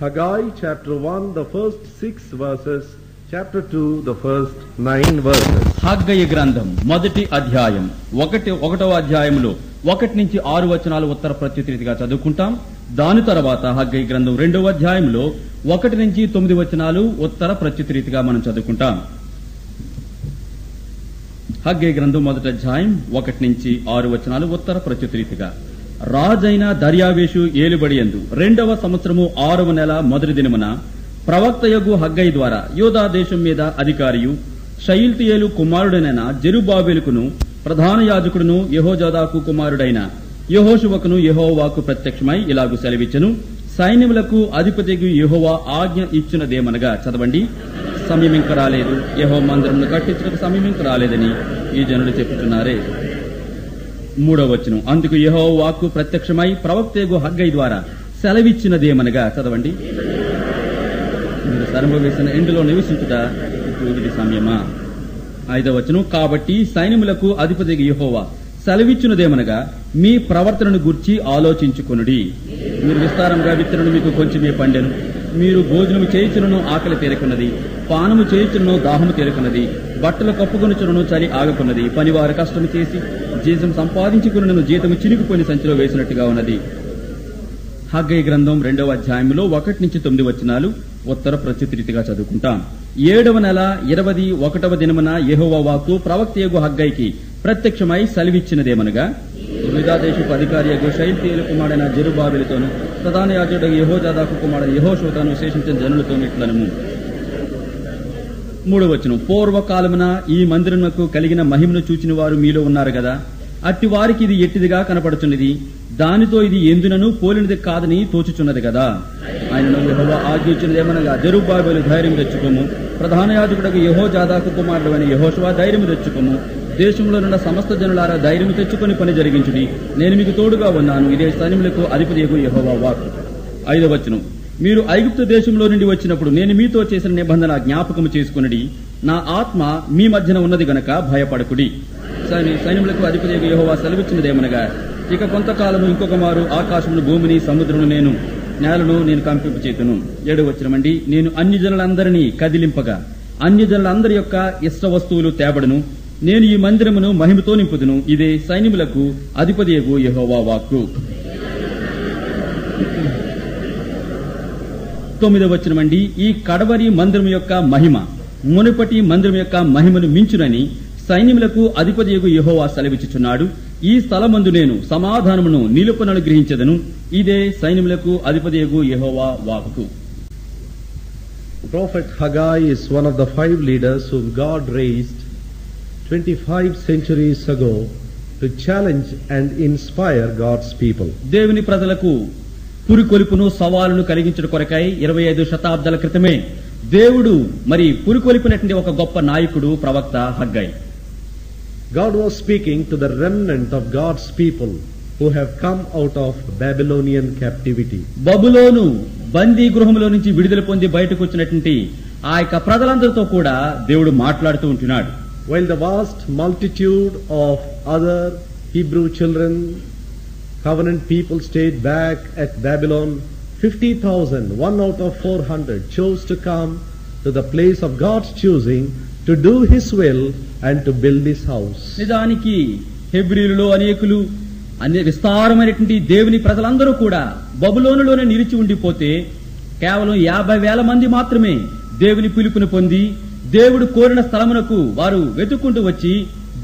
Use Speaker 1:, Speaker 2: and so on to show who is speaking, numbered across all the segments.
Speaker 1: Haggai chapter 1, the first 6 verses, chapter 2, the first 9 verses.
Speaker 2: హగ్గయి గ్రంథం మొదటి అధ్యాయం ఒకటవ అధ్యాయంలో 1 నుంచి 6 వచనాలు ఉత్తర ప్రత్యుత్తరీతిగా చదువుకుంటాం. దాని తర్వాత హగ్గయి గ్రంథం 2వ అధ్యాయంలో 1 నుంచి 9 వచనాలు ఉత్తర ప్రత్యుత్తరీతిగా మనం చదువుకుంటాం. హగ్గయి గ్రంథం మొదటి అధ్యాయం 1 నుంచి 6 వచనాలు ఉత్తర ప్రత్యుత్తరీతిగా. రాజైన దర్యావేషు ఏలుబడియందు 2వ సంవత్సరము 6వ నెల మొదటి దినమున ప్రవక్తయగు హగ్గయి ద్వారా యూదా దేశం మీద అధికారియు షయల్తీయేలు కుమారుడైన జెరుబ్బాబెలుకును ప్రధాన యాజకుడును యెహోజాదాకు కుమారుడైన యెహోషువకును యెహోవాకు ప్రత్యక్షమై ఇలాగు సెలవిచ్చెను. సైన్యములకు అధిపతికి యెహోవా ఆజ్ఞ ఇచ్చినదేమనగా, చదవండి. సమయం ఇంక రాలేదు, యెహోవా మందిరమును కట్టించుటకు సమయం ఇంక రాలేదని ఈ జనులు చెప్పుచున్నారే. 3వ వచనం. అందుకు యెహోవా వాక్కు ప్రత్యక్షమై ప్రవక్తయగు హగ్గయి ద్వారా సెలవిచ్చినదేమనగా, చదవండి. మీరు సరము వేసిన ఎండులో నివసించుట ఇప్పుడు ఇది సమయమా. 5వ వచనం. కాబట్టి సైన్యములకు అధిపతికి యెహోవా సెలవిచ్చినదేమనగా, మీ ప్రవర్తనను గూర్చి ఆలోచించుకొనుడి. మీరు విస్తారంగా విత్తనను మీకు కొంచెమే పండెను. మీరు భోజనము చేయుచునను ఆకలి తీరకున్నది, పానము చేయుచునను దాహము తీరకున్నది, బట్టలు కప్పుకొనుచునను చలి ఆగకున్నది, పనివారు కష్టము చేసి జీతం సంపాదించుకున్నను జీతము చినిగిపోయిన సంచిలో వేసినట్టుగా ఉన్నది. హగ్గయి గ్రంథం 2వ అధ్యాయంలో 1 నుంచి 9 వచనాలు ఉత్తర ప్రత్యుత్తరీతిగా చదువుకుంటాం. 7వ నెల 21వ దినమున యెహోవా వాక్కు ప్రవక్తయగు హగ్గయికి ప్రత్యక్షమై సెలవిచ్చినదేమనగా, యూదా దేశపు అధికారియగు షయల్తీయేలు కుమారుడైన జెరుబ్బాబెలుతోను ప్రధాన యాజకుడు యెహోజాదాకు కుమారుడైన యెహోషువతోను శేషించిన జనులతో ఇట్లనము. 3వ వచనం. పూర్వకాలమున ఈ మందిరమునకు కలిగిన మహిమను చూచిన వారు మీలో ఉన్నారు గదా. అట్టి వారికి ఇది ఎట్టిదిగా కనపడుచున్నది, దానితో ఇది ఎందునను పోలినది కాదని తోచుచున్నది కదా. ఆయనను యెహోవా ఆజ్ఞించినదేమనగా, జెరుబ్బాబెలు ధైర్యం తెచ్చుకోము, ప్రధాన యాజకుడు యెహోజాదాకు కుమారుడైన యెహోషువ ధైర్యం తెచ్చుకోము, దేశంలో నుండి సమస్త జనులారా ధైర్యం తెచ్చుకొని పని జరిగించుడి, నేను మీకు తోడుగా ఉన్నాను, ఇదే సైన్యములకు అధిపతియగు యెహోవా వాక్కు. 5వ వచనం. మీరు ఐగుప్తు దేశంలో నుండి వచ్చినప్పుడు నేను మీతో చేసిన నిబంధన జ్ఞాపకము చేసుకునడి, నా ఆత్మ మీ మధ్యన ఉన్నది గనక భయపడకుడి. సైన్యములకు అధిపతియగు యెహోవా సెలవిచ్చినదేమనగా, ఇక కొంతకాలము ఇంకొక మారు ఆకాశమును భూమిని సముద్రమును నేలను నేను కంపింపు చేతును. 7వ వచనమండి. నేను అన్య జనులందరినీ కదిలింపగా అన్యజనులందరి యొక్క ఇష్ట వస్తువులు తేబడును, నేను ఈ మందిరమును మహిమతో నింపుదును, ఇదే సైన్యములకు అధిపతియగు యెహోవా వాక్కు. 9వ వచనమండి. ఈ కడవరి మందిరం యొక్క మహిమ మునుపటి మందిరం యొక్క మహిమను మించునని సైన్యములకు అధిపతియగు యెహోవా సెలవిచ్చుచున్నాడు. ఈ స్థలమందు నేను సమాధానమును నిలుపునను గ్రహించదను, ఇదే సైన్యములకు అధిపతియగు యెహోవా వాక్కు.
Speaker 1: Prophet Haggai is one of the 5 leaders whom God raised 25 centuries ago to challenge and inspire God's people.
Speaker 2: దేవుని ప్రజలకు పురికొల్పును సవాలును కలిగించడం కొరకై 25 శతాబ్దాల క్రితమే దేవుడు పురికొల్పినటువంటి ఒక గొప్ప నాయకుడు ప్రవక్త హగ్గయి.
Speaker 1: God was speaking to the remnant of God's people who have come out of Babylonian captivity.
Speaker 2: బబులోను బందీ గృహంలో నుంచి విడుదల పొంది బయటకు వచ్చినటువంటి ఆ యొక్క ప్రజలందరితో కూడా దేవుడు మాట్లాడుతూ ఉంటున్నాడు.
Speaker 1: While the vast multitude of other Hebrew children, covenant people stayed back at Babylon, 50,000, 1 out of 400, chose to come to the place of God's choosing to do His will and to build His house.
Speaker 2: నిజానికి హెబ్రీయులలో అనేకులు విస్తారమైనటువంటి దేవుని ప్రజలందరూ కూడా బబులోనులోనే నిలిచి ఉండిపోతే కేవలం 50,000 మంది మాత్రమే దేవుని పిలుపును పొంది దేవుడు కోరిన స్థలమునకు వారు వెతుక్కుంటూ వచ్చి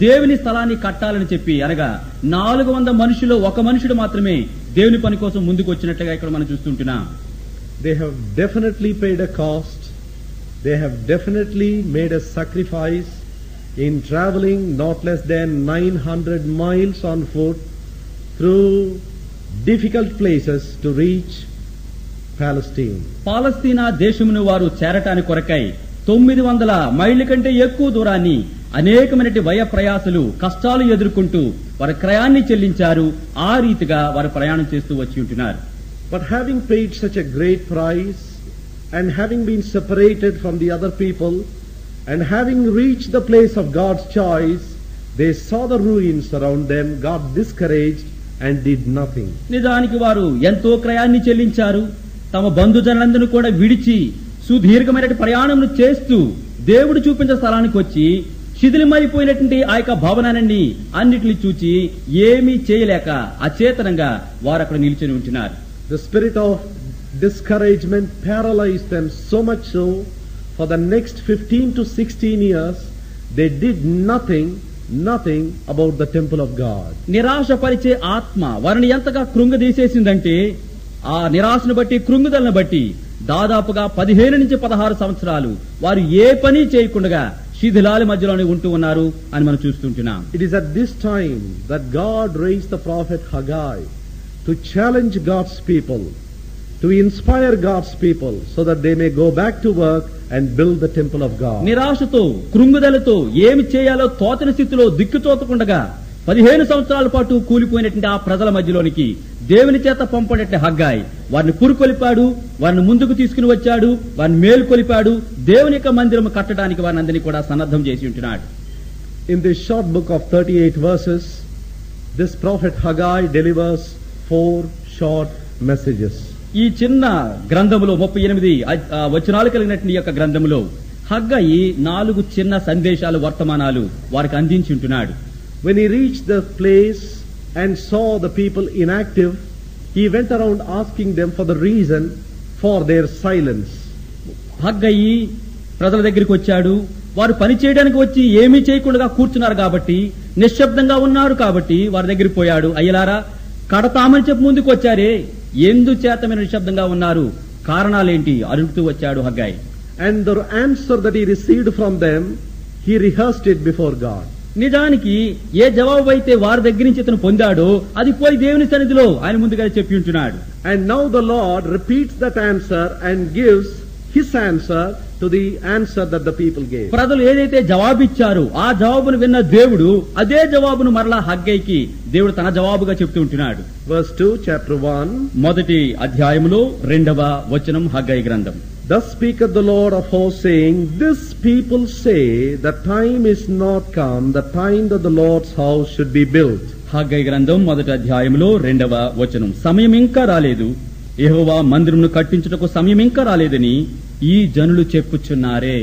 Speaker 2: దేవుని స్థలాన్ని కట్టాలని చెప్పి, అనగా 400 మనుషులు ఒక మనుషుడు మాత్రమే దేవుని పని కోసం ముందుకు వచ్చినట్టుగా ఇక్కడ మనం చూస్తుంటున్నాం.
Speaker 1: They have definitely paid a cost. They have definitely made a sacrifice in traveling not less than 900 miles on foot through difficult places to reach Palestine.
Speaker 2: పాలస్తీనా దేశమును వారు చేరటానికి కొరకై 900 మైళ్ళ కంటే ఎక్కువ దూరాన్ని అనేకమైనటి వయ ప్రయాసలు కష్టాలు ఎదుర్కొంటూ వారి క్రయాన్ని చెల్లించారు. ఆ రీతిగా వారు ప్రయాణం చేస్తూ వచ్చి ఉంటున్నారు.
Speaker 1: But having paid such a great price and having been separated from the other people and having reached the place of God's choice, they saw the ruins around them, got discouraged and did nothing.
Speaker 2: నిజానికి వారు ఎంతో క్రయాన్ని చెల్లించారు, తమ బంధుజనులందరినీ కూడా విడిచి సుదీర్ఘమైన ప్రయాణం చేస్తూ దేవుడు చూపించే స్థలానికి వచ్చి శిథిలమైపోయినటువంటి ఆ యొక్క భవనాన్ని అన్నిటిని చూచి ఏమీ చేయలేక అచేతనంగా వారు అక్కడ నిలిచి ఉంటున్నారు.
Speaker 1: The spirit of discouragement paralyzed them so much so for the next 15 to 16 years they did nothing about the temple of God.
Speaker 2: నిరాశపరిచే ఆత్మ వారిని ఎంతగా కృంగదీసేసిందంటే ఆ నిరాశను బట్టి కృంగుదలను బట్టి దాదాపుగా 15 నుంచి 16 సంవత్సరాలు వారు ఏ పని చేయకుండా శిథిలాల మధ్యలోనే ఉంటూ ఉన్నారు అని మనం చూస్తుంటున్నాం.
Speaker 1: It is at this time that God raised the prophet Haggai to challenge God's people, to inspire God's people so that they may go back to work and build the temple of God.
Speaker 2: నిరాశతో కృంగుదలతో ఏమి చేయాలో తోచని స్థితిలో దిక్కుతోచకుండగా 15 సంవత్సరాల పాటు కూలిపోయినటువంటి ఆ ప్రజల మధ్యలోనికి దేవుని చేత పంపడట్టే హగ్గాయి వారిని పురుకొలిపాడు, వారిని ముందుకు తీసుకుని వచ్చాడు, వారిని మేలుకొలిపాడు, దేవుని యొక్క మందిరం కట్టడానికి వారిని అందరినీ కూడా సన్నద్ధం చేసి ఉంటున్నాడు.
Speaker 1: In this short book of 38 verses, this prophet Haggai delivers 4 short messages.
Speaker 2: ఈ చిన్న గ్రంథములో 38 వచనాలు కలిగినటువంటి యొక్క గ్రంథములో హగ్గాయి 4 చిన్న సందేశాలు వర్తమానాలు వారికి అందించి ఉంటున్నాడు.
Speaker 1: When he reached the place and saw the people inactive, he went around asking them for the reason for their silence.
Speaker 2: హగ్గాయి ప్రజల దగ్గరికి వచ్చాడు. వారు పని చేయడానికి వచ్చి ఏమీ చేయకుండా కూర్చున్నారు కాబట్టి, నిశ్శబ్దంగా ఉన్నారు కాబట్టి వారి దగ్గరికి పోయాడు. అయ్యలారా, కడతామని చెప్పి ముందుకు వచ్చారే, ఎందుచేత మీరు నిశ్శబ్దంగా ఉన్నారు, కారణాలేంటి అడుగుతూ వచ్చాడు హగ్గాయి.
Speaker 1: And the answer that he received from them, he rehearsed it before God.
Speaker 2: నిజానికి ఏ జవాబు అయితే వారి దగ్గర నుంచి ఇతను పొందాడో అది పోయి దేవుని సన్నిధిలో ఆయన ముందుగా చెప్పి ఉంటున్నాడు.
Speaker 1: And now the Lord repeats that answer and gives his answer to the answer that the people gave.
Speaker 2: ప్రజలు ఏదైతే జవాబిచ్చారో ఆ జవాబును విన్న దేవుడు అదే జవాబును మరలా హగ్గైకి దేవుడు తన జవాబుగా చెప్తూ ఉంటున్నాడు.
Speaker 1: Verse 2, chapter 1.
Speaker 2: మొదటి అధ్యాయములో 2వ వచనం హగ్గై గ్రంథం.
Speaker 1: Thus speaketh the Lord of hosts, saying, This people say, the time is not come, the time that the Lord's house should be built.
Speaker 2: Haggai గ్రంథం మొదటి అధ్యాయములో 2వ వచనం. సమయం ఇంకా రాలేదు, యెహోవా మందిరమును కట్టించుటకు సమయం ఇంకా రాలేదని ఈ జనులు చెప్పుచున్నారే.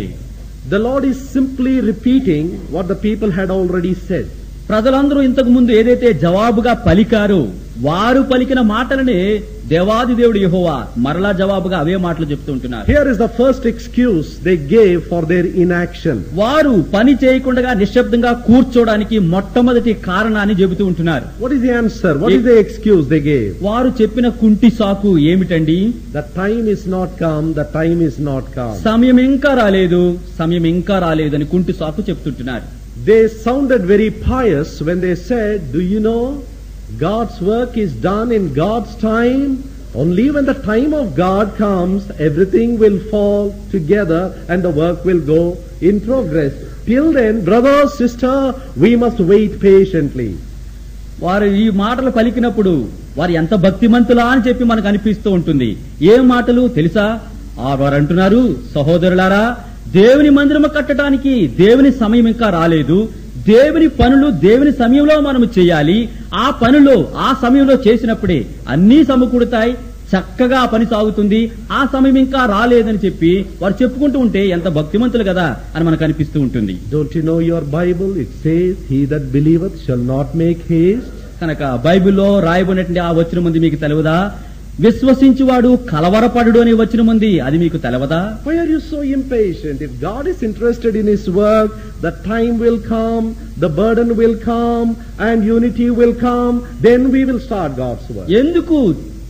Speaker 1: The Lord is simply repeating what the people had already said.
Speaker 2: ప్రజలందరూ ఇంతకు ముందు ఏదైతే జవాబుగా పలికారో వారు పలికిన మాటలనే దేవాది దేవుడు యెహోవా మరలా జవాబుగా అవే మాటలు చెప్తూ ఉంటున్నారు.
Speaker 1: Here is the first excuse they gave for their inaction.
Speaker 2: వారు పని చేయకుండా నిశ్శబ్దంగా కూర్చోడానికి మొట్టమొదటి కారణాన్ని చెబుతూ ఉంటున్నారు.
Speaker 1: What is the answer? What is the excuse they gave?
Speaker 2: వారు చెప్పిన కుంటి సాకు ఏమిటండి?
Speaker 1: The time is not come, the time is not come.
Speaker 2: సమయం ఇంకా రాలేదు, సమయం ఇంకా రాలేదు అని కుంటి సాకు చెప్తుంటున్నారు.
Speaker 1: They sounded very pious when they said, do you know, God's work is done in God's time. Only when the time of God comes, everything will fall together and the work will go in progress. Till then, brother, sister, we must wait patiently.
Speaker 2: వారు ఈ మాటలు పలికినప్పుడు వారు ఎంత భక్తిమంతులా అని చెప్పి మనకు అనిపిస్తూ ఉంటుంది. ఏ మాటలు తెలుసా? వారు అంటున్నారు, సహోదరులారా, దేవుని మందిరము కట్టడానికి దేవుని సమయం ఇంకా రాలేదు. దేవుని పనులు దేవుని సమయంలో మనము చేయాలి. ఆ పనులు ఆ సమయంలో చేసినప్పుడే అన్నీ సమకూడతాయి, చక్కగా ఆ పని సాగుతుంది. ఆ సమయం ఇంకా రాలేదని చెప్పి వారు చెప్పుకుంటూ ఉంటే ఎంత భక్తిమంతులు కదా అని మనకు అనిపిస్తూ ఉంటుంది.
Speaker 1: Don't you know your Bible? It says, he that believeth shall not make haste.
Speaker 2: కనుక బైబిల్లో రాయబడినటువంటి ఆ వచనం ఉంది మీకు తెలవదా? విశ్వసించువాడు కలవరపడు అని వచనం ఉంది, అది మీకు తెలవదా?
Speaker 1: Why are you so impatient? If God is interested in his work, the time will come, the burden will come, and unity will come, then we will start God's work.
Speaker 2: ఎందుకు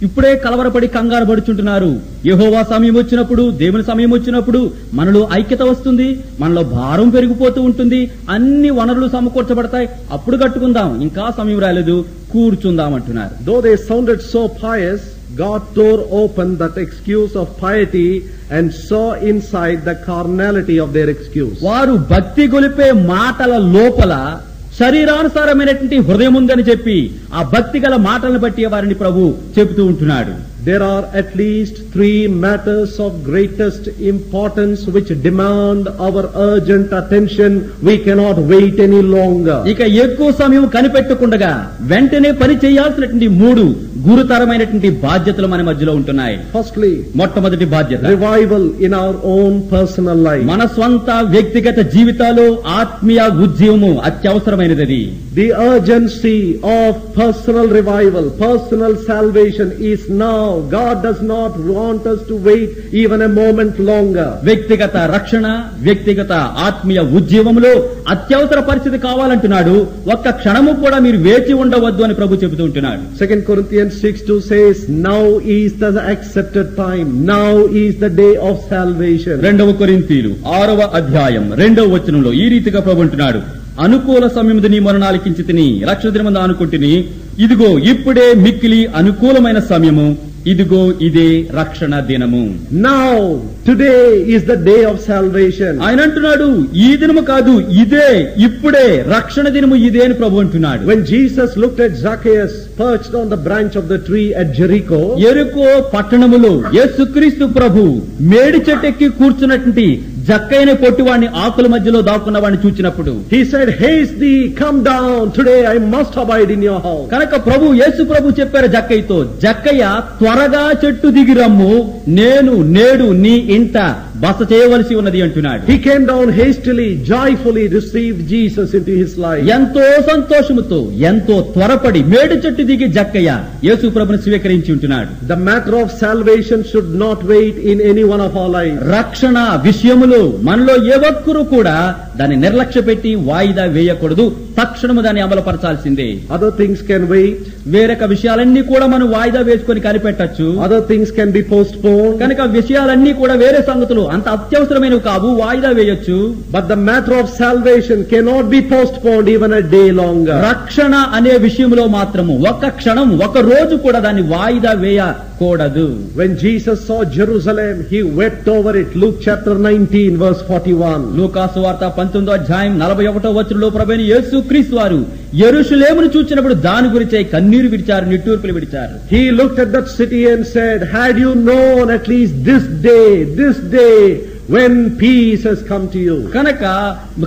Speaker 2: ఇప్పుడే కలవరపడి కంగారు పడుచుంటున్నారు? యెహోవా సమయం వచ్చినప్పుడు, దేవుని సమయం వచ్చినప్పుడు మనలో ఐక్యత వస్తుంది, మనలో భారం పెరిగిపోతూ ఉంటుంది, అన్ని వనరులు సమకూర్చబడతాయి, అప్పుడు కట్టుకుందాం, ఇంకా సమయం రాలేదు, కూర్చుందాం అంటున్నారు.
Speaker 1: Though they sounded so pious, God tore open that excuse of piety and saw inside the carnality of their excuse.
Speaker 2: వారు భక్తి గొలిపే మాటల లోపల శరీరానుసారమైనటువంటి హృదయం ఉందని చెప్పి ఆ భక్తి గల మాటలను బట్టి వారిని ప్రభు చెబుతూ ఉంటున్నాడు.
Speaker 1: There are at least 3 matters of greatest importance which demand our urgent attention. We cannot wait any longer.
Speaker 2: ఇక ఎక్కువ సమయం కనిపెట్టకుండగా వెంటనే పని చేయాల్సినటువంటి 3 గురుతరమైనటువంటి బాధ్యతలు మన మధ్యలో ఉంటున్నాయి.
Speaker 1: Firstly,
Speaker 2: మొట్టమొదటి బాధ్యత
Speaker 1: revival in our own personal life.
Speaker 2: మన స్వంత వ్యక్తిగత జీవితాల్లో ఆత్మీయ ఉజ్జీవము అత్యవసరమైనది.
Speaker 1: The urgency of personal revival, personal salvation is now. God does not want us to wait even a moment longer.
Speaker 2: వ్యక్తిగత రక్షణ, వ్యక్తిగత ఆత్మీయ ఉజ్జీవములో అత్యవసర పరిస్థితి కావాలంటున్నాడు. ఒక్క క్షణము కూడా మీరు వేచి ఉండవద్దు అని ప్రభు చెబుతూ ఉంటున్నాడు.
Speaker 1: 2 Corinthians 6:2 says, now is the accepted time, now is the day of salvation.
Speaker 2: 2 కొరింథీయులు 6వ అధ్యాయం 2వ వచనంలో ఈ రీతిగా ప్రభు అంటున్నాడు, అనుకూల సమయముది నీ మొరనాలికించి తిని రక్షణ దినమందు అనుకుంటుని, ఇదిగో ఇప్పుడే మిక్కిలి అనుకూలమైన సమయము, ఇదిగో ఇదే రక్షణ దినము.
Speaker 1: Now, today is the day of salvation.
Speaker 2: ఆయన అంటున్నాడు, ఈ దినము కాదు, ఇదే ఇప్పుడే రక్షణ దినము, ఇదే అని ప్రభు అంటున్నాడు.
Speaker 1: When Jesus looked at Zacchaeus perched on the branch of the tree at Jericho,
Speaker 2: యెరికో పట్టణములో యేసుక్రీస్తు ప్రభు మేడి చెట్టెక్కి కూర్చున్నటువంటి జక్కైన పొట్టివాడిని ఆకుల మధ్యలో దాక్కున్న వాడిని చూచినప్పుడు
Speaker 1: he said, haste thee, come down, today I must abide in your house.
Speaker 2: కనుక యేసు ప్రభు చెప్పారు జక్కయ్యతో, జక్కయ్య త్వరగా చెట్టు దిగి రమ్ము, నేను నేడు నీ ఇంట బస చేయవలసి ఉన్నది అంటున్నాడు.
Speaker 1: He came down hastily, joyfully received Jesus into his life.
Speaker 2: ఎంతో సంతోషముతో ఎంతో త్వరపడి మేడి చెట్టు దిగి జక్కయ్య యేసు ప్రభుని స్వీకరించి ఉంటున్నాడు.
Speaker 1: The matter of salvation should not wait in any one of our lives.
Speaker 2: రక్షణ విషయములో మనలో ఏ ఒక్కరూ కూడా దాన్ని నిర్లక్ష్య పెట్టి వాయిదా వేయకూడదు, తక్షణము దాన్ని అమలుపరచాల్సిందే.
Speaker 1: Other things can wait.
Speaker 2: వేరొక విషయాలన్నీ కూడా మనం వాయిదా వేసుకొని కనిపెట్టచ్చు.
Speaker 1: Other things can be postponed.
Speaker 2: కనుక విషయాలన్నీ కూడా వేరే సంగతులు అంత అత్యవసరమైనవి కావు, వాయిదా వేయొచ్చు.
Speaker 1: But the matter of salvation cannot be postponed even a day longer.
Speaker 2: రక్షణ అనే విషయంలో మాత్రము ఒక్క క్షణం, ఒక రోజు కూడా దాన్ని వాయిదా వేయకూడదు.
Speaker 1: When Jesus saw Jerusalem, he wept over it. Luke chapter 19 verse 41.
Speaker 2: లూకాసు వార్త 19వ అధ్యాయం 41వ వచనంలో ప్రభువైన యేసుక్రీస్తు వారు యెరూషలేమును చూచినప్పుడు దాని గురించి కన్నీరు విడిచారు, నిట్టూర్పులు విడిచారు.
Speaker 1: He looked at that city and said, had you known at least this day when peace has come to you.
Speaker 2: కనుక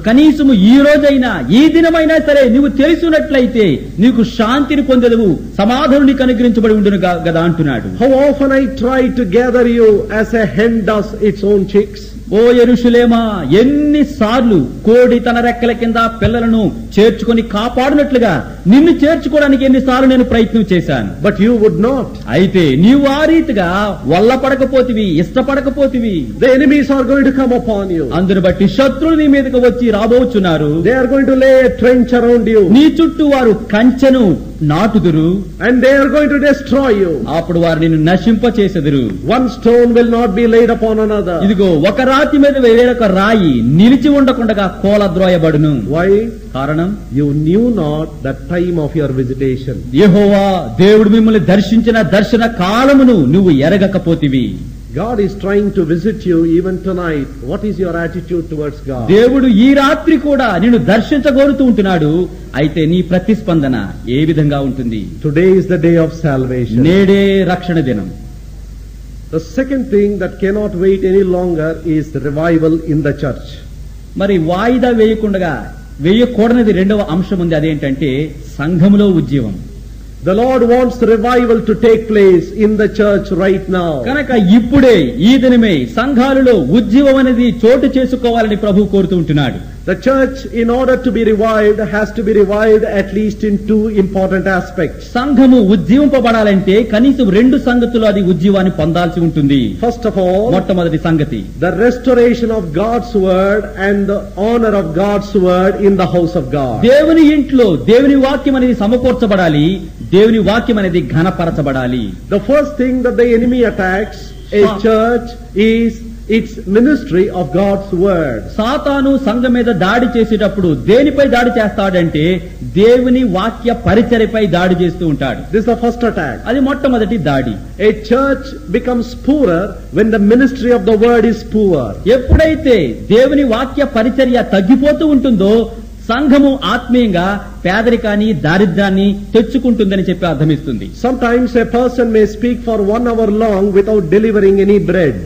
Speaker 2: కనీసము ఈ రోజైనా ఈ దినమైనా సరే నీవు తెలిసినట్లయితే నీకు శాంతిని పొందెదవు, సమాధానం నీకు అనుగ్రహించబడి ఉండును కదా అంటున్నాడు.
Speaker 1: How often I try to gather you as a hen does its own chicks.
Speaker 2: ఓ యెరూషలేమా, ఎన్నిసార్లు కోడి తన రెక్కల కింద పిల్లలను చేర్చుకొని కాపాడినట్లుగా నిన్ను చేర్చుకోవడానికి ఎన్నిసార్లు నేను ప్రయత్నం చేశాను.
Speaker 1: But you would not.
Speaker 2: అయితే నీవు ఆ రీతిగా వల్లపడకపోతివి, ఇష్టపడకపోతివి.
Speaker 1: The enemies are going to come upon you.
Speaker 2: అందును బట్టి శత్రువులు నీ మీదకి వచ్చి రాబోచున్నారు.
Speaker 1: They are going to lay a trench around you.
Speaker 2: నీ చుట్టూ వారు కంచెను నాటుదురు.
Speaker 1: And they are going to destroy you.
Speaker 2: అప్పుడు వారు నిన్ను నశింప చేసెదరు.
Speaker 1: One stone will not be laid upon another.
Speaker 2: ఇదిగో ఒక రాతి మీద వేరొక రాయి నిలిచి ఉండకుండా కోలద్రోయబడును.
Speaker 1: Why?
Speaker 2: కారణం,
Speaker 1: you knew not the time of your visitation.
Speaker 2: యెహోవా దేవుడు మిమ్మల్ని దర్శించిన దర్శన కాలమును నువ్వు ఎరగకపోతివి.
Speaker 1: God is trying to visit you even tonight. What is your attitude towards God?
Speaker 2: దేవుడు ఈ రాత్రి కూడా నిన్ను దర్శించగోరుతూ ఉంటున్నాడు. అయితే నీ ప్రతిస్పందన ఏ విధంగా ఉంటుంది?
Speaker 1: Today is the day of salvation.
Speaker 2: నేడే రక్షణ దినం.
Speaker 1: The second thing that cannot wait any longer is revival in the church.
Speaker 2: మరి వాయిదా వేయకూడనిది రెండవ అంశం ఉంది, అదేంటంటే సంఘములో ఉజ్జీవం.
Speaker 1: The Lord wants revival to take place in the church right now.
Speaker 2: కనుక ఇప్పుడే ఈ దినమే సంఘాలలో ఉజ్జీవం అనేది చోటు చేసుకోవాలని ప్రభు కోరుతూ ఉంటున్నాడు.
Speaker 1: The church, in order to be revived, has to be revived at least in 2 important aspects.
Speaker 2: సంఘము ఉజ్జీవింపబడాలంటే కనీసం 2 సంగతులు అది ఉజ్జీవాన్ని పొందాల్సి ఉంటుంది.
Speaker 1: First of all,
Speaker 2: మొట్టమొదటి సంగతి
Speaker 1: the restoration of God's word and the honor of God's word in the house of God.
Speaker 2: దేవుని ఇంట్లో దేవుని వాక్యం అనేది సమకూర్చబడాలి, దేవుని వాక్యం అనేది ఘనపరచబడాలి.
Speaker 1: The first thing that the enemy attacks a church is its ministry of God's word.
Speaker 2: సాతాను సంఘం మీద దాడి చేసేటప్పుడు దేనిపై దాడి చేస్తాడంటే దేవుని వాక్య పరిచర్యపై దాడి చేస్తూ ఉంటాడు.
Speaker 1: This is the first attack.
Speaker 2: అది మొట్టమొదటి దాడి.
Speaker 1: A church becomes poorer when the ministry of the word is poor.
Speaker 2: ఎప్పుడైతే దేవుని వాక్య పరిచర్య తగ్గిపోతూ ఉంటుందో సంఘము ఆత్మీయంగా పేదరికాన్ని దారిద్ర్యాన్ని తెచ్చుకుంటుందని చెప్పి అర్థమిస్తుంది.
Speaker 1: Sometimes a person may speak for 1 hour long without delivering any bread.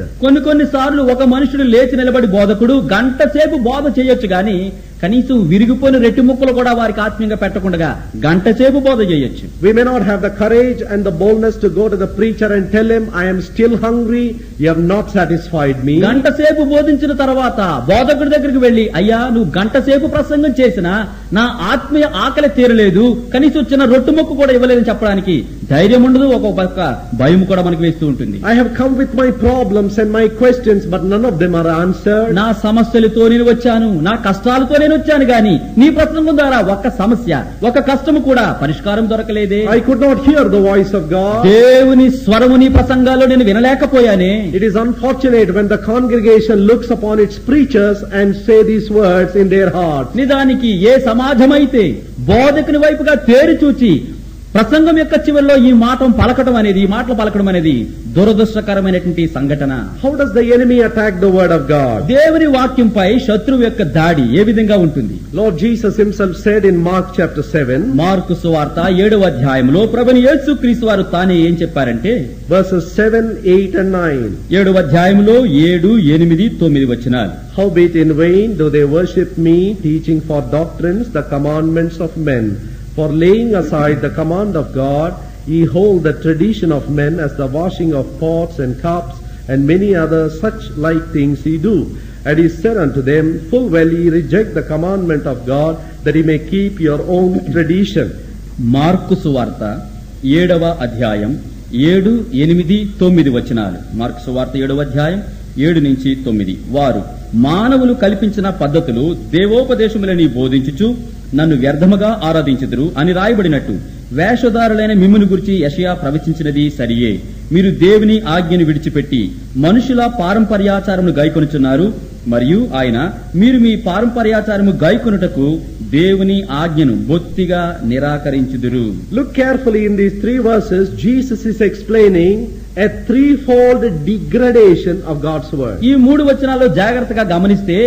Speaker 2: కొన్ని సార్లు ఒక మనుషుడు లేచి నిలబడి బోధకుడు గంట సేపు బోధ చేయొచ్చు గాని కనీసం విరిగిపోయిన రెట్టి ముక్కలు కూడా వారికి ఆత్మీయంగా పెట్టకుండా గంట సేపు బోధ చేయొచ్చు.
Speaker 1: We may not have the courage and the boldness to go to the preacher and tell him, I am still hungry, you have not satisfied me.
Speaker 2: గంట సేపు బోధించిన తర్వాత బోధకుడి దగ్గరికి వెళ్లి, అయ్యా నువ్వు గంట సేపు ప్రసంగం చేసినా నా ఆత్మీయ ఆకలి తీరలేదు, కనీసం వచ్చిన రొట్టు ముక్క కూడా ఇవ్వలేదని చెప్పడానికి ధైర్యం ఉండదు, ఒక పక్క భయం కూడా మనకు వేస్తూ ఉంటుంది.
Speaker 1: I have come with my problems and my questions, but none of them are answered.
Speaker 2: నా సమస్యలతో నేను వచ్చాను, నా కష్టాలతో నేను వచ్చాను గాని నీ ప్రసంగం ద్వారా ఒక్క సమస్య ఒక కష్టము కూడా పరిష్కారం దొరకలేదే.
Speaker 1: I could not hear the voice of God.
Speaker 2: దేవుని స్వరము నీ ప్రసంగాల్లో నేను వినలేకపోయానే.
Speaker 1: It is unfortunate when the congregation looks upon its preachers and say these words in their hearts.
Speaker 2: నిజానికి ఏ సమాజమైతే బోధకుని వైపుగా తేరి చూచి ప్రసంగం యొక్క చివరిలో ఈ మాటలు పలకడం అనేది దురదృష్టకరమైనటువంటి సంఘటన.
Speaker 1: How does the enemy attack the word of God?
Speaker 2: దేవుని వాక్యంపై శత్రువు యొక్క దాడి ఏ విధంగా ఉంటుంది?
Speaker 1: Lord Jesus himself said in Mark chapter 7,
Speaker 2: mark సువార్త 7వ అధ్యాయంలో ప్రభుని యేసుక్రీస్తు వారు తానే ఏం చెప్పారంటే
Speaker 1: verses 7, 8 and 9.
Speaker 2: 7వ అధ్యాయంలో 7, 8, 9 వచనాలు.
Speaker 1: Howbeit in vain do they worship me, teaching for doctrines the commandments of men. For laying aside the command of God, ye hold the tradition of men as the washing of pots and cups, and many other such like things ye do. And he said unto them, full well ye reject the commandment of God, that ye may keep your own tradition.
Speaker 2: Mark సువార్త 7వ అధ్యాయం 7, 8, 9 వచనాలు. Mark సువార్త 7వ అధ్యాయం 7 నుంచి 9. వారు మానవులు కల్పించిన పద్ధతులు దేవోపదేశములని బోధించుచు నన్ను వ్యర్థముగా ఆరాధించుదురు అని రాయబడినట్టు వేషధారులైన మిమ్మును గురించి యెషయా ప్రవచించినది సరియే. మీరు దేవుని ఆజ్ఞను విడిచిపెట్టి మనుషుల పారంపర్యాచారమును గైకొనుచున్నారు. మరియు ఆయన మీరు మీ పారంపర్యాచారము గైకొనుటకు దేవుని ఆజ్ఞను బొత్తిగా నిరాకరించుదురు.
Speaker 1: Look carefully in these 3 verses. Jesus is explaining a threefold degradation of God's word.
Speaker 2: ఈ 3 వచనాల్లో జాగ్రత్తగా గమనిస్తే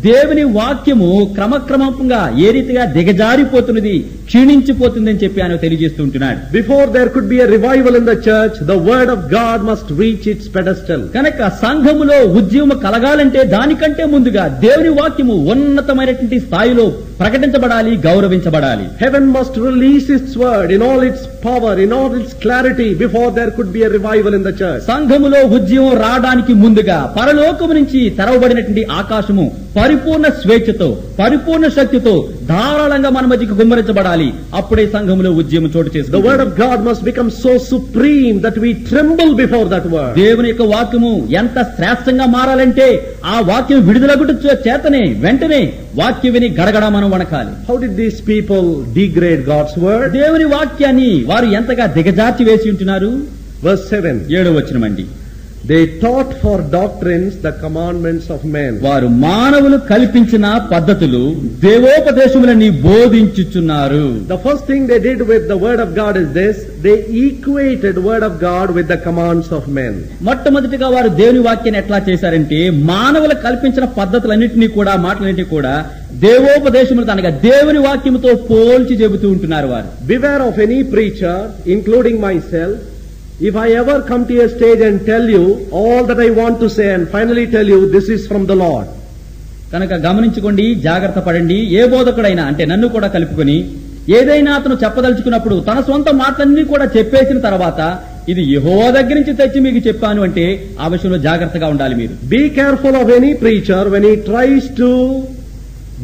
Speaker 2: దేవుని వాక్యము క్రమక్రమంగా ఏ రీతిగా దిగజారిపోతున్నది, క్షీణించిపోతుందని చెప్పి ఆయన తెలియజేస్తూ ఉంటున్నాడు.
Speaker 1: Before there could be a revival in the church, the word of God must reach its pedestal.
Speaker 2: కనుక సంఘములో ఉద్యమం కలగాలంటే దానికంటే ముందుగా దేవుని వాక్యము ఉన్నతమైనటువంటి స్థాయిలో ప్రకటించబడాలి, గౌరవించబడాలి.
Speaker 1: Heaven must release its word in all its power, in all its clarity, before there could be a revival in the church.
Speaker 2: సంఘములో ఉద్యమం రావడానికి ముందుగా పరలోకము నుంచి తెరవబడినటువంటి ఆకాశము పరిపూర్ణ స్వేచ్ఛతో, పరిపూర్ణ శక్తితో ధారాళంగా మన మధ్యకి గుమ్మరించబడాలి. అప్పుడే సంఘములో ఉద్యమం చోటు చేసుకుంటుంది.
Speaker 1: The word of God must become so supreme that we tremble before that word.
Speaker 2: దేవుని యొక్క వాక్యము ఎంత శ్రేష్టంగా మారాలంటే ఆ వాక్యం విడుదలగుట చేతనే వెంటనే వాక్యం విని గడగడ మనం వణకాలి.
Speaker 1: How did these people degrade God's word?
Speaker 2: దేవుని వాక్యాన్ని వారు ఎంతగా దిగజార్చి వేసి ఉంటున్నారు.
Speaker 1: Verse 7.
Speaker 2: 7వ వచనమండి.
Speaker 1: They taught for doctrines the commandments of men.
Speaker 2: వారు మానవులు కల్పించిన పద్ధతులు దేవోపదేశములని బోధించుచున్నారు.
Speaker 1: The first thing they did with the word of God is this: they equated word of God with the commands of men.
Speaker 2: మొట్టమొదటిగా వారు దేవుని వాక్యాన్ని ఎట్లా చేశారంటే మానవులు కల్పించిన పద్ధతులన్నింటినీ కూడా, మాటలన్నింటినీ కూడా దేవోపదేశములతో అనగా దేవుని వాక్యముతో పోల్చి చెబుతూ ఉంటున్నారు వారు.
Speaker 1: Beware of any preacher, including myself. If I ever come to a stage and tell you all that I want to say and finally tell you this is from the Lord.
Speaker 2: కనుక గమనించుకోండి, జాగ్రత్త పడండి. ఏ బోధకుడైనా అంటే నన్ను కూడా కలుపుకొని ఏదైనా అతను చెప్పదలుచుకున్నప్పుడు తన సొంత మాటలన్నీ కూడా చెప్పేసిన తర్వాత ఇది యెహోవా దగ్గర నుంచి తెచ్చి మీకు చెప్పాను అంటే ఆ విషయంలో జాగ్రత్తగా ఉండాలి మీరు.
Speaker 1: Be careful of any preacher when he tries to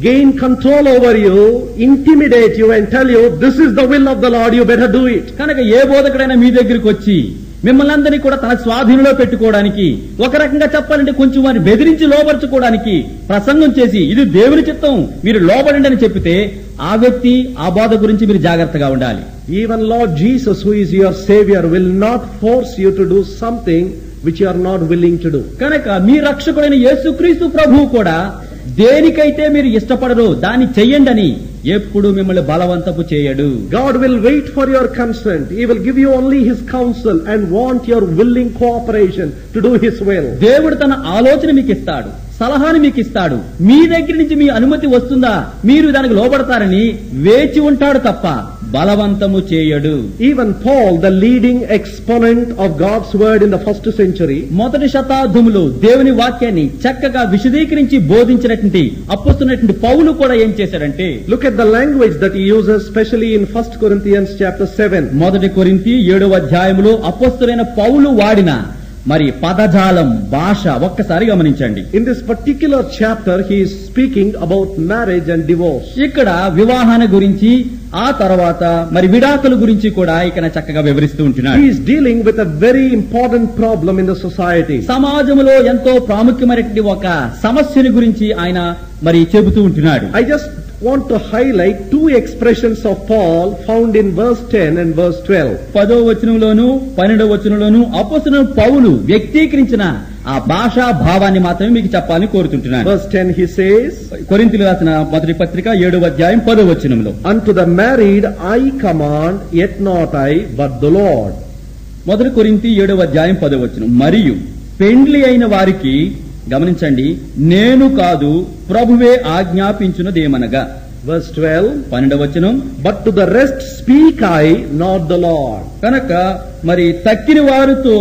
Speaker 1: gain control over you, intimidate you and tell you this is the will of the Lord, you better do it.
Speaker 2: కనుక ఏ బోధకుడైనా మీ దగ్గరికి వచ్చి మిమ్మల్ని అందరినీ కూడా తన స్వాధీనంలో పెట్టుకోవడానికి, ఒక రకంగా చెప్పాలంటే కొంచెం వారిని బెదిరించి లోపరుచుకోవడానికి ప్రసంగం చేసి ఇది దేవుని చిత్తం మీరు లోబడండి అని చెప్పితే ఆ వ్యక్తి, ఆ బోధ గురించి మీరు జాగ్రత్తగా ఉండాలి.
Speaker 1: Even Lord Jesus, who is your Savior, will not force you to do something which you are not willing to do.
Speaker 2: కనుక మీ రక్షకుడైన యేసుక్రీస్తు ప్రభువు కూడా దేనికైతే మీరు ఇష్టపడరో దాన్ని చెయ్యండి అని ఎప్పుడు మిమ్మల్ని బలవంతపు చేయడు.
Speaker 1: God will wait for your consent. He will give you only His counsel and want your willing cooperation to do His will.
Speaker 2: దేవుడు తన ఆలోచన మీకు ఇస్తాడు, సలహాను మీకు ఇస్తాడు. మీ దగ్గర నుంచి మీ అనుమతి వస్తుందా, మీరు దానికి లోబడతారని వేచి ఉంటాడు తప్ప బలవంతము చేయడు.
Speaker 1: Even Paul, the leading exponent of God's word in the first century,
Speaker 2: మొదటి శతాబ్దములో దేవుని వాక్యాన్ని చక్కగా విశదీకరించి బోధించినటువంటి అప్పొస్తున్నటువంటి పౌలు కూడా ఏం చేశాడంటే,
Speaker 1: look at the language that he uses, especially in 1 Corinthians chapter 7.
Speaker 2: మొదటి కొరింథీ 7వ అధ్యాయములో అప్పొస్తలుడైన పౌలు వాడిన మరి పదజాలం, భాష ఒక్కసారి గమనించండి.
Speaker 1: In this particular chapter, he is speaking about marriage and divorce.
Speaker 2: ఇక్కడ వివాహాన్ని గురించి, ఆ తర్వాత మరి విడాకుల గురించి కూడా ఇక్కడ చక్కగా వివరిస్తూ ఉంటున్నాడు.
Speaker 1: He is dealing with a very important problem in the society.
Speaker 2: సమాజంలో ఎంతో ప్రాముఖ్యమైనటువంటి ఒక సమస్యని గురించి ఆయన మరి చెబుతూ ఉంటున్నాడు.
Speaker 1: I just want to highlight two expressions of Paul found in verse 10 and verse 12.
Speaker 2: 10వ వచనంలోను 12వ వచనంలోను అపొస్తలుడైన పౌలు వ్యక్తీకరించిన ఆ భాషా భావాన్ని మాత్రమే మీకు చెప్పాలని కోరుతుంటున్నాను.
Speaker 1: Verse 10 he says,
Speaker 2: కొరింథీయులకు రాసిన మొదటి పత్రిక 7వ అధ్యాయం 10వ వచనంలో,
Speaker 1: unto the married I command, yet not I, but the Lord.
Speaker 2: మొదటి కొరింథీ 7వ అధ్యాయం 10వ వచనం, మరియు పెండ్లి అయిన వారికి గమనించండి, నేను కాదు ప్రభువే ఆజ్ఞాపించున్నదేమనగా.
Speaker 1: Verse 12,
Speaker 2: 12వ వచనం,
Speaker 1: but to the rest speak I, not the Lord.
Speaker 2: కనుక మరి తక్కిన వారితో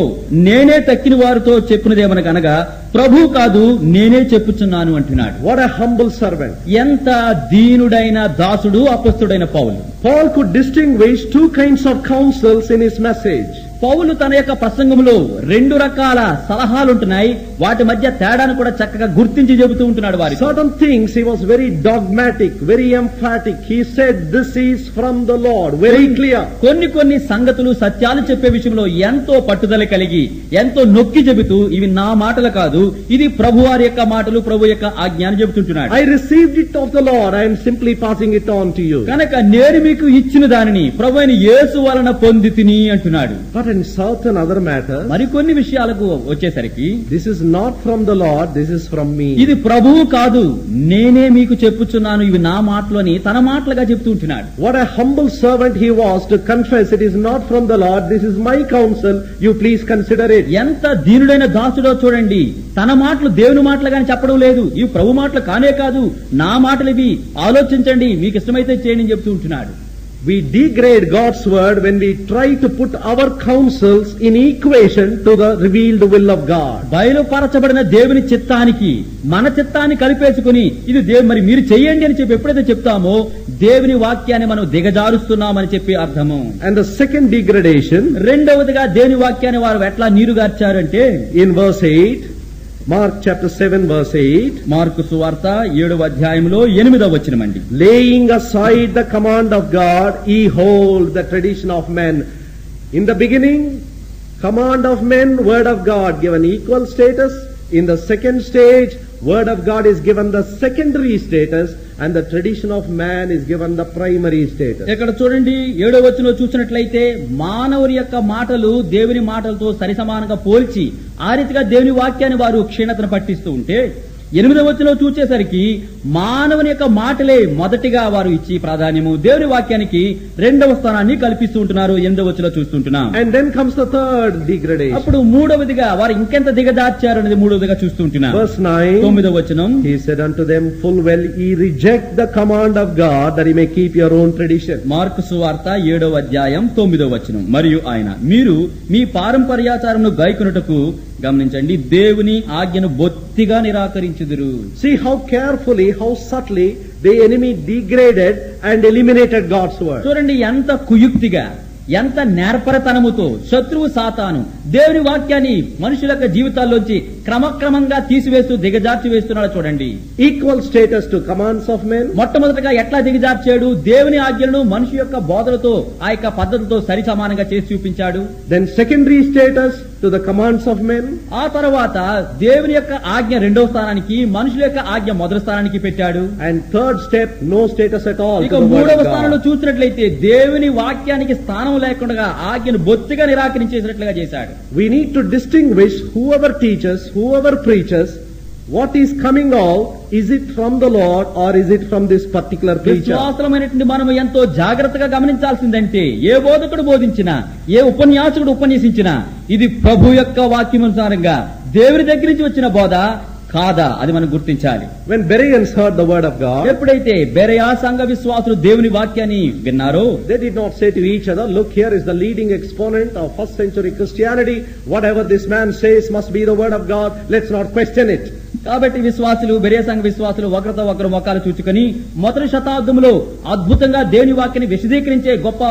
Speaker 2: నేనే తక్కిన వారితో చెప్పినదేమనగా ప్రభు కాదు నేనే చెప్పుచున్నాను అంటున్నాడు.
Speaker 1: What a humble servant.
Speaker 2: ఎంత దీనుడైన దాసుడు అపొస్తలుడైన పౌలు.
Speaker 1: Paul could distinguish two kinds of counsels in his message.
Speaker 2: పౌలు తన యొక్క ప్రసంగంలో 2 రకాల సలహాలుంటున్నాయి, వాటి మధ్య తేడాను కూడా చక్కగా గుర్తించి చెబుతూ ఉంటున్నాడు. వారి
Speaker 1: Certain things he was very dogmatic, very emphatic. He said this is from the Lord, very clear.
Speaker 2: కొన్ని సంగతులు సత్యాలు చెప్పే విషయంలో ఎంతో పట్టుదల కలిగి ఎంతో నొక్కి చెబుతూ ఇవి నా మాటలు కాదు, ఇది ప్రభువారి యొక్క మాటలు, ప్రభు యొక్క ఆజ్ఞ అని చెబుతుంటున్నాడు.
Speaker 1: I received it of the Lord, I am simply passing it on to you.
Speaker 2: కనుక నేను మీకు ఇచ్చిన దానిని ప్రభు అయిన యేసు వలన పొందితిని అంటున్నాడు.
Speaker 1: But in certain other matters,
Speaker 2: మరికొన్ని విషయాలకు వచ్చేసరికి
Speaker 1: this is not from the Lord, this is from me.
Speaker 2: ఇది ప్రభువు కాదు, నేనే మీకు చెప్పుచున్నాను, ఇవి నా మాటలని తన మాటలుగా చెప్తూ ఉంటున్నాడు.
Speaker 1: What a humble servant he was to confess it is not from the Lord, this is my counsel, you please consider it.
Speaker 2: ఎంత దీనుడైన దాసుడో చూడండి, తన మాటలు దేవుని మాటలుగాని చెప్పడం లేదు, ఇవి ప్రభు మాటలు కానే కాదు, నా మాటలు ఇవి, ఆలోచించండి, మీకు ఇష్టమైతే చేయండి అని చెప్తూ ఉంటున్నాడు.
Speaker 1: We degrade God's word when we try to put our counsels in equation to the revealed will of God.
Speaker 2: బయలుపరచబడిన దేవుని చిత్తానికి మన చిత్తాన్ని కలిపేసుకుని ఇది మరి మీరు చెయ్యండి అని చెప్పి ఎప్పుడైతే చెప్తామో దేవుని వాక్యాన్ని మనం దిగజారుస్తున్నామని చెప్పి అర్థము.
Speaker 1: And the second degradation,
Speaker 2: రెండవదిగా దేవుని వాక్యాన్ని వారు ఎట్లా నీరుగార్చారంటే,
Speaker 1: in verse 8, Mark chapter 7 verse 8,
Speaker 2: mark సువార్త 7వ అధ్యాయంలో 8వ వచనమండి,
Speaker 1: laying aside the command of God, ye hold the tradition of men. In the beginning, command of men, word of God given equal status. In the second stage, word of God is given the secondary status and the tradition of man is given the primary status.
Speaker 2: ఇక్కడ చూడండి 7వ వచనంలో చూసినట్లయితే మానవుని యొక్క మాటలు దేవుని మాటలతో సరిసమానంగా పోల్చి ఆ రీతిగా దేవుని వాక్యాన్ని వారు క్షీణతను పట్టిస్తూ ఉంటే 8వ వచనంలో చూచేసరికి మానవుని యొక్క మాటలే మొదటిగా వారు ఇచ్చి ప్రాధాన్యము, దేవుని వాక్యానికి 2వ స్థానాన్ని కల్పిస్తూ ఉంటున్నారు. 8వ వచనంలో చూస్తుంటున్నాం.
Speaker 1: And then comes the third degradation.
Speaker 2: అప్పుడు 3వదిగా వారు ఇంకెంత దిగజార్చారు అనేది 3వదిగా చూస్తుంటున్నాం.
Speaker 1: Verse 9,
Speaker 2: 9వ వచనం,
Speaker 1: he said unto them, full well ye reject the command of God that ye may keep your own tradition.
Speaker 2: Mark సువార్త 7వ అధ్యాయం 9వ వచనం, మరియు ఆయన మీరు మీ పారంపర్యాచారమును గైకొనుటకు గమనించండి దేవుని ఆజ్ఞను బొత్తిగా నిరాకరించుదురు.
Speaker 1: See how carefully, how subtly the enemy degraded and eliminated God's word.
Speaker 2: చూడండి ఎంత కుయుక్తిగా, ఎంత నేర్పరతనముతో శత్రువు సాతాను దేవుని వాక్యాన్ని మనుషుల యొక్క జీవితాల్లోంచి క్రమక్రమంగా తీసివేస్తూ దిగజార్చి వేస్తున్నాడు. చూడండి
Speaker 1: Equal status to commands of men.
Speaker 2: మొట్టమొదటిగా ఎట్లా దిగజార్చాడు, దేవుని ఆజ్ఞలను మనిషి యొక్క బోధలతో ఆ యొక్క పద్ధతితో సరి సమానంగా చేసి చూపించాడు.
Speaker 1: Then secondary status to the commands of men.
Speaker 2: ఆ తర్వాత దేవుని యొక్క ఆజ్ఞ 2వ స్థానానికి, మనుషుల యొక్క ఆజ్ఞ మొదటి స్థానానికి పెట్టాడు.
Speaker 1: And third step, no status at all
Speaker 2: ఇక
Speaker 1: to the word
Speaker 2: 3వ
Speaker 1: of
Speaker 2: స్థానంలో
Speaker 1: God.
Speaker 2: చూసినట్లయితే దేవుని వాక్యానికి స్థానం లేకుండా ఆజ్ఞను బొత్తిగా నిరాకరించేసినట్లుగా చేశాడు.
Speaker 1: We need to distinguish whoever teaches, whoever preaches, what is coming out, is it from the Lord or is it from this particular preacher?
Speaker 2: విశ్వాసమైనటువంటి మనం ఎంతో జాగ్రత్తగా గమనించాల్సిందంటే ఏ బోధకుడు బోధించినా, ఏ ఉపన్యాసకుడు ఉపన్యసించినా ఇది ప్రభు యొక్క వాక్యమునుసారంగా దేవుని దగ్గర నుంచి వచ్చిన బోధ, కాదా అది మనం గుర్తించాలి.
Speaker 1: When Bereans heard the word of God,
Speaker 2: ఎప్పుడైతే బెరయా సంఘ విశ్వాసులు దేవుని వాక్యాన్ని విన్నారో,
Speaker 1: they did not say to each other, look, here is the leading exponent of first century Christianity. Whatever this man says must be the word of God. Let's not question it.
Speaker 2: కాబట్టి విశ్వాసులు బెరయా సంఘ విశ్వాసులు ఒకరితో ఒకరు మొక్కలు చూచుకొని మొదటి శతాబ్దంలో అద్భుతంగా దేవుని వాక్యాన్ని విశదీకరించే గొప్ప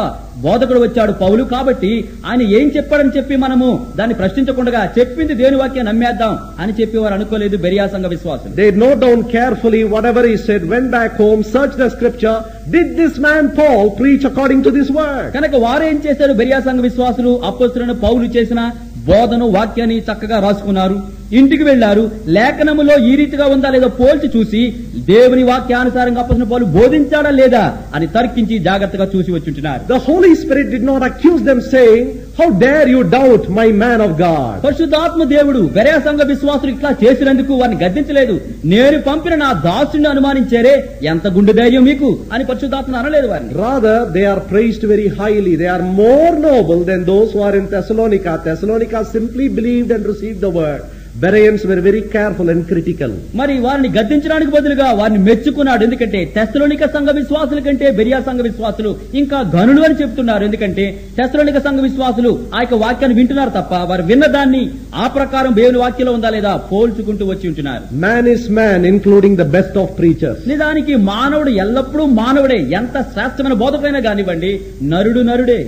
Speaker 2: బోధకుడు వచ్చాడు పౌలు, కాబట్టి ఆయన ఏం చెప్పాడని చెప్పి మనము దాన్ని ప్రశ్నించకుండా చెప్పింది దేవుని వాక్యాన్ని నమ్మేద్దాం అని చెప్పి వారు అనుకోలేదు బెరయా సంఘ విశ్వాసులు.
Speaker 1: They note down carefully whatever he said, went back home, searched the scripture. Did this man Paul preach according to this word?
Speaker 2: కనుక వారు ఏం చేశారు, బెరయా సంఘ విశ్వాసులు అపొస్తలుడైన పౌలు చేసిన బోధను వాక్యాన్ని చక్కగా రాసుకున్నారు. ఇంటికి వెళ్లారు, లేఖనములో ఈ రీతిగా ఉందా లేదా పోల్చి చూసి దేవుని వాక్యానుసారంగా అపొస్తలుడైన పౌలు బోధించాడా లేదా అని తర్కించి జాగ్రత్తగా చూసి వచ్చుంటున్నారు.
Speaker 1: The Holy Spirit did not accuse them saying, how dare you doubt my man of God?
Speaker 2: పరిశుద్ధాత్మ దేవుడు బెరయా సంఘ విశ్వాసులు ఇట్లా చేసినందుకు వారిని గద్దించలేదు. నేను పంపిన నా దాసుని అనుమానించారే, ఎంత గుండె ధైర్యం మీకు అని పరిశుద్ధాత్మ అనలేదు వారిని.
Speaker 1: Rather, they are praised very highly. They are more noble than those who are in Thessalonica. Thessalonica simply believed and received the word. Bereans were very careful and critical.
Speaker 2: మరి వారిని గద్దించడానికి బదులుగా వారిని మెచ్చుకున్నాడు. ఎందుకంటే తెస్సలోనిక సంఘ విశ్వాసుల కంటే బెరయా సంఘ విశ్వాసులు ఇంకా గనులు అని చెప్తున్నారు. ఎందుకంటే తెస్సలోనిక సంఘ విశ్వాసులు ఆ యొక్క వాక్యాన్ని వింటున్నారు తప్ప వారు విన్న దాన్ని ఆ ప్రకారం దేవుని వాక్యంలో ఉందా లేదా పోల్చుకుంటూ వచ్చి ఉంటున్నారు.
Speaker 1: Man is man, including the best of preachers.
Speaker 2: నిజానికి మానవుడు ఎల్లప్పుడూ మానవుడే, ఎంత శ్రేష్టమైన బోధకుడైనా కానివ్వండి, నరుడు నరుడే.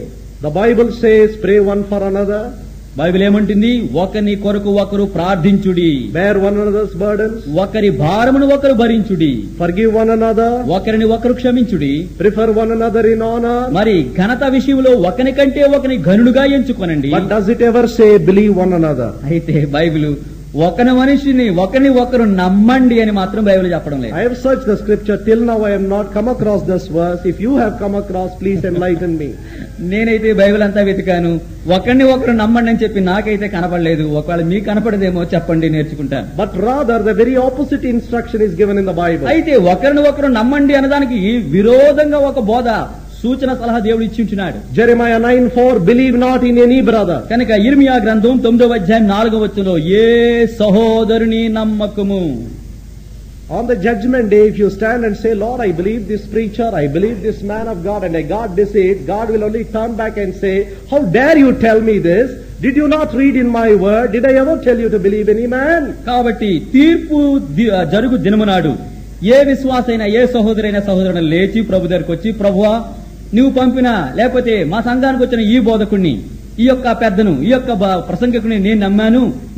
Speaker 1: The Bible says, pray one for another.
Speaker 2: Bible ఏమంటుంది, ఒకరి కొరకు ఒకరు ప్రార్థించుడి,
Speaker 1: bear one another's burdens,
Speaker 2: ఒకరి భారమును ఒకరు భరించుడి,
Speaker 1: forgive one another,
Speaker 2: ఒకరిని ఒకరు క్షమించుడి,
Speaker 1: prefer one another in honor.
Speaker 2: మరి ఘనత విషయంలో ఒకని కంటే ఒకని ఘనుడుగా ఎంచుకొనండి.
Speaker 1: But does it ever say believe one another?
Speaker 2: అయితే బైబిల్ ఒకని మనిషిని ఒకరిని ఒకరు నమ్మండి అని మాత్రం బైబిల్ చెప్పడం లేదు.
Speaker 1: I have searched the scripture till now. I have not come across this verse. If you have come across, please enlighten me.
Speaker 2: నేనైతే బైబిల్ అంతా వెతికాను, ఒకరిని ఒకరు నమ్మండి అని చెప్పి నాకైతే కనపడలేదు. ఒకవేళ మీకు కనపడదేమో చెప్పండి, నేర్చుకుంటాను.
Speaker 1: But rather the very opposite instruction is given in the Bible.
Speaker 2: అయితే ఒకరిని ఒకరు నమ్మండి అనడానికి విరోధంగా ఒక బోధ సూచన సలహా దేవుడు ఇచ్చి ఉంటున్నాడు.
Speaker 1: Jeremiah 9:4, believe not in any brother.
Speaker 2: కనుక ఇర్మియా గ్రంథం 9వ అధ్యాయం 4వ వచనంలో ఏ సహోదరుని నమ్మకము.
Speaker 1: On the judgment day, if you stand and say, Lord, I believe this preacher, I believe this man of God, and I got deceived, God will only turn back and say, how dare you tell me this? Did you not read in my word? Did I ever tell you to believe any man?
Speaker 2: కాబట్టి తీర్పు జరుగు దినమునాడు ఏ విశ్వాసైనా ఏ సహోదరైనా సహోదరుడు లేచి ప్రభు దగ్గరికి వచ్చి, ప్రభువా నువ్వు పంపిన లేకపోతే మా సంఘానికి వచ్చిన ఈ బోధకుడిని, ఈ యొక్క పెద్దను, ఈ యొక్క ప్రసంగికుని నేను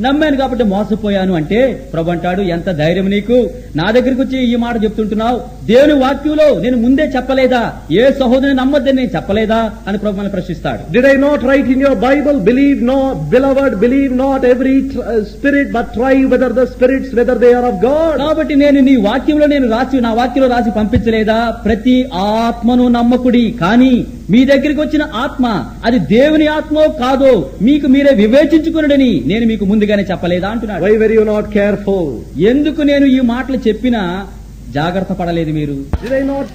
Speaker 2: నమ్మాను కాబట్టి మోసపోయాను అంటే ప్రభు అంటాడు, ఎంత ధైర్యం నీకు, నా దగ్గరికి వచ్చి ఈ మాట చెప్తుంటున్నావు, దేవుని వాక్యంలో నేను ముందే చెప్పలేదా, ఏ సహోదరుని నమ్మద్దని నేను చెప్పలేదా అని ప్రభు మనల్ని ప్రశ్నిస్తాడు.
Speaker 1: Did I not write in your Bible, believe not, beloved, believe not every spirit, but try whether the spirits, whether they are of God?
Speaker 2: కాబట్టి నేను నీ వాక్యంలో నా వాక్యంలో రాసి పంపించలేదా, ప్రతి ఆత్మను నమ్మకుడి, కానీ మీ దగ్గరికి వచ్చిన ఆత్మ అది దేవుని ఆత్మో కాదో మీకు మీరే వివేచించుకునడని నేను మీకు ముందుగానే చెప్పలేదా అంటున్నాడు.
Speaker 1: Why were you not careful?
Speaker 2: ఎందుకు నేను ఈ మాటలు చెప్పినా జాగ్రత్త పడలేదు మీరు?
Speaker 1: Did I not